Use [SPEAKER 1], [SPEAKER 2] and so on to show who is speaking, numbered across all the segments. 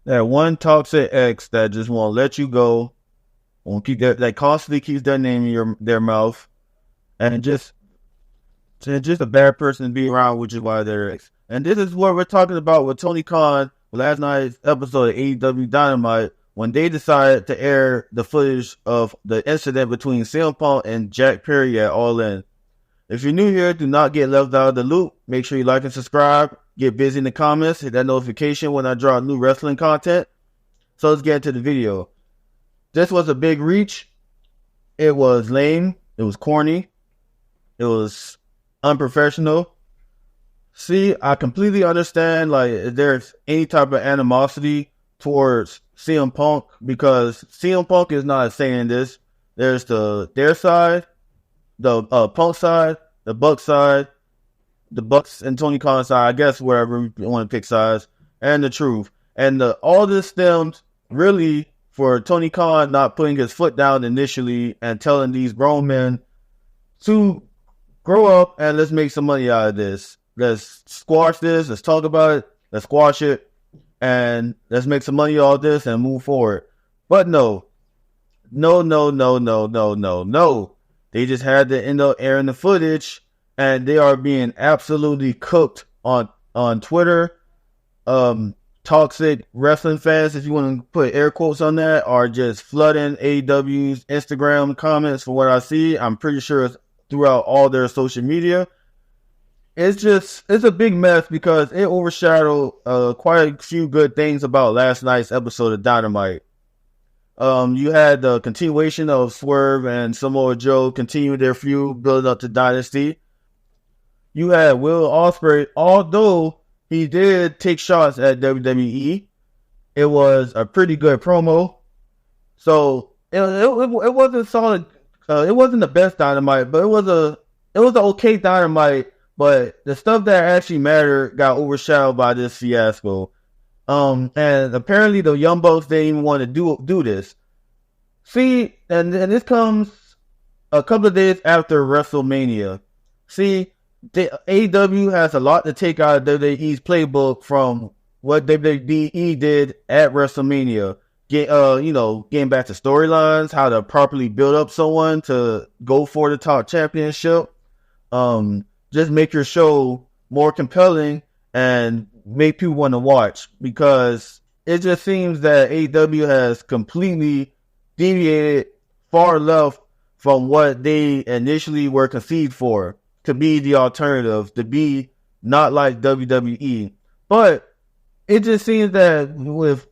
[SPEAKER 1] That one toxic ex that just won't let you go, won't keep that constantly keeps their name in their mouth, and just a bad person to be around, which is why they're ex. And this is what we're talking about with Tony Khan last night's episode of AEW Dynamite when they decided to air the footage of the incident between CM Punk and Jack Perry at All In. If you're new here, do not get left out of the loop. Make sure you like and subscribe. Get busy in the comments. Hit that notification when I drop new wrestling content. So let's get into the video. This was a big reach. It was lame. It was corny. It was unprofessional. See, I completely understand like if there's any type of animosity towards CM Punk because CM Punk is not saying this. There's their side, the Punk side, the Buck side, the Bucks and Tony Khan side, I guess wherever you want to pick sides, and the truth. And all this stems really for Tony Khan not putting his foot down initially and telling these grown men to grow up and let's make some money out of this. Let's squash this. Let's talk about it. Let's squash it. And let's make some money out of this and move forward. But no. No. They just had to end up airing the footage and they are being absolutely cooked on Twitter. Toxic wrestling fans, if you want to put air quotes on that, are just flooding AEW's Instagram comments from what I see. I'm pretty sure it's throughout all their social media. It's a big mess because it overshadowed quite a few good things about last night's episode of Dynamite. You had the continuation of Swerve and Samoa Joe continue their feud, building up to Dynasty. You had Will Ospreay, although he did take shots at WWE. It was a pretty good promo. So it wasn't solid. It wasn't the best Dynamite, but it was an okay Dynamite. But the stuff that actually mattered got overshadowed by this fiasco. And apparently the Young Bucks didn't even want to do this. See, and this comes a couple of days after WrestleMania. See, AEW has a lot to take out of WWE's playbook from what WWE did at WrestleMania. Getting back to storylines, how to properly build up someone to go for the top championship. Just make your show more compelling and make people want to watch because it just seems that AEW has completely deviated far left from what they initially were conceived for, to be the alternative, to be not like WWE. But it just seems that with,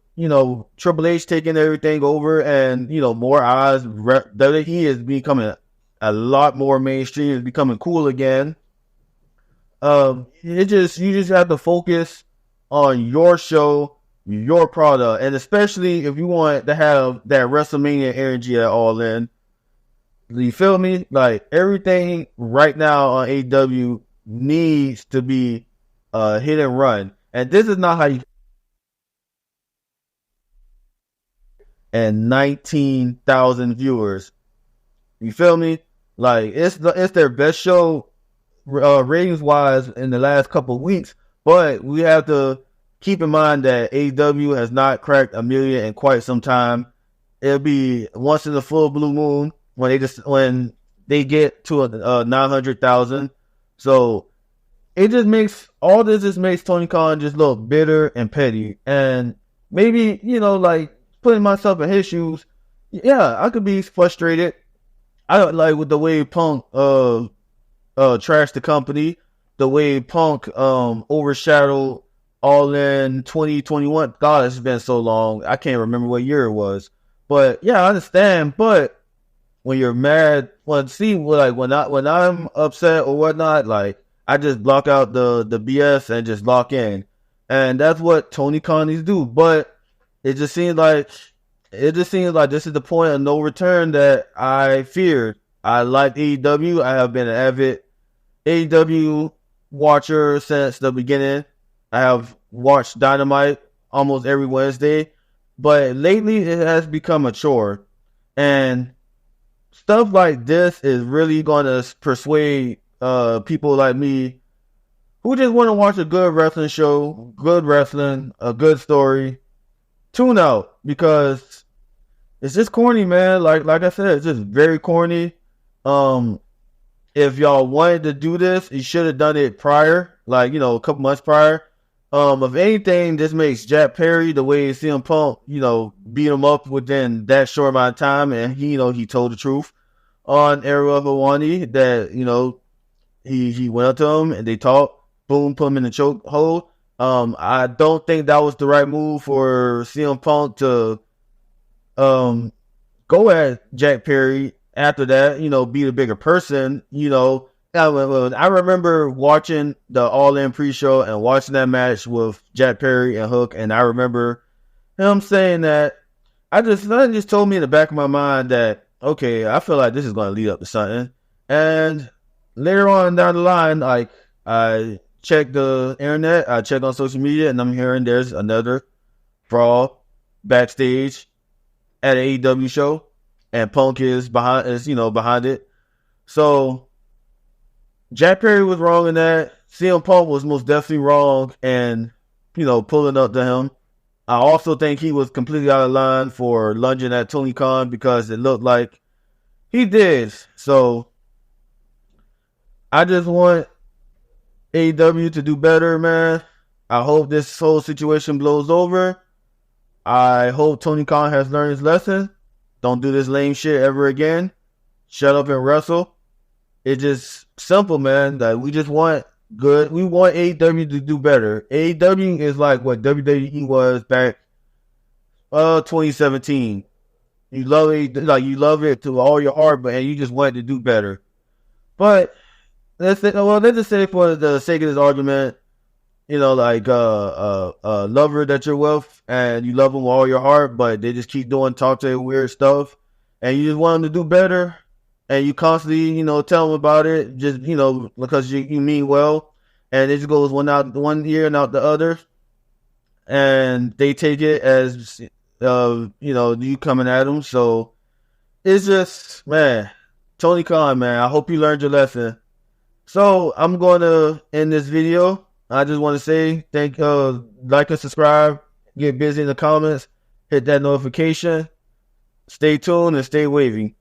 [SPEAKER 1] Triple H taking everything over and, more eyes, WWE is becoming a lot more mainstream, is becoming cool again. You just have to focus on your show, your product, and especially if you want to have that WrestleMania energy at All In. You feel me? Like everything right now on AEW needs to be hit and run, and this is not how you. And 19,000 viewers. You feel me? Like it's their best show ratings wise in the last couple of weeks, but we have to keep in mind that AEW has not cracked 1 million in quite some time. It'll be once in a full blue moon when they get to 900,000. So it just makes Tony Khan just look bitter and petty. And maybe like putting myself in his shoes, yeah, I could be frustrated. I don't like with the way Punk trashed the company, the way Punk overshadowed All In 2021. God, it's been so long. I can't remember what year it was. But yeah, I understand. But when you're mad, when I'm upset or whatnot, like I just block out the BS and just lock in. And that's what Tony Khan needs to do. But it just seems like this is the point of no return that I feared. I like AEW. I have been an avid AEW watcher since the beginning. I have watched Dynamite almost every Wednesday, but lately it has become a chore. And stuff like this is really going to persuade people like me who just want to watch a good wrestling show, good wrestling, a good story, tune out because it's just corny, man. Like I said, it's just very corny. If y'all wanted to do this, you should have done it prior, like, you know, a couple months prior. If anything, this makes Jack Perry, the way CM Punk, you know, beat him up within that short amount of time, and he, you know, he told the truth on Ariel Helwani that, you know, he went up to him and they talked, boom, put him in the choke hold. I don't think that was the right move for CM Punk to go at Jack Perry after that, you know, be the bigger person, you know. I remember watching the All In pre-show and watching that match with Jack Perry and Hook, and I remember him saying that that just told me in the back of my mind that, okay, I feel like this is going to lead up to something. And later on down the line, like, I checked the internet, I checked on social media, and I'm hearing there's another brawl backstage at an AEW show, and Punk is behind it. So Jack Perry was wrong in that. CM Punk was most definitely wrong and, you know, pulling up to him. I also think he was completely out of line for lunging at Tony Khan because it looked like he did. So I just want AEW to do better, man. I hope this whole situation blows over. I hope Tony Khan has learned his lesson. Don't do this lame shit ever again. Shut up and wrestle. It's just simple, man. That we just want good. We want AEW to do better. AEW is like what WWE was back 2017. You love it, like you love it to all your heart, but and you just want it to do better. But let's just say for the sake of this argument, you know, like a lover that you're with and you love them with all your heart, but they just keep talk to weird stuff, and you just want them to do better. And you constantly, you know, tell them about it, just, you know, because you mean well, and it just goes one ear and out the other, and they take it as, you know, you coming at them. So it's just, man, Tony Khan, man, I hope you learned your lesson. So I'm going to end this video. I just want to say like and subscribe, get busy in the comments, hit that notification, stay tuned and stay wavy.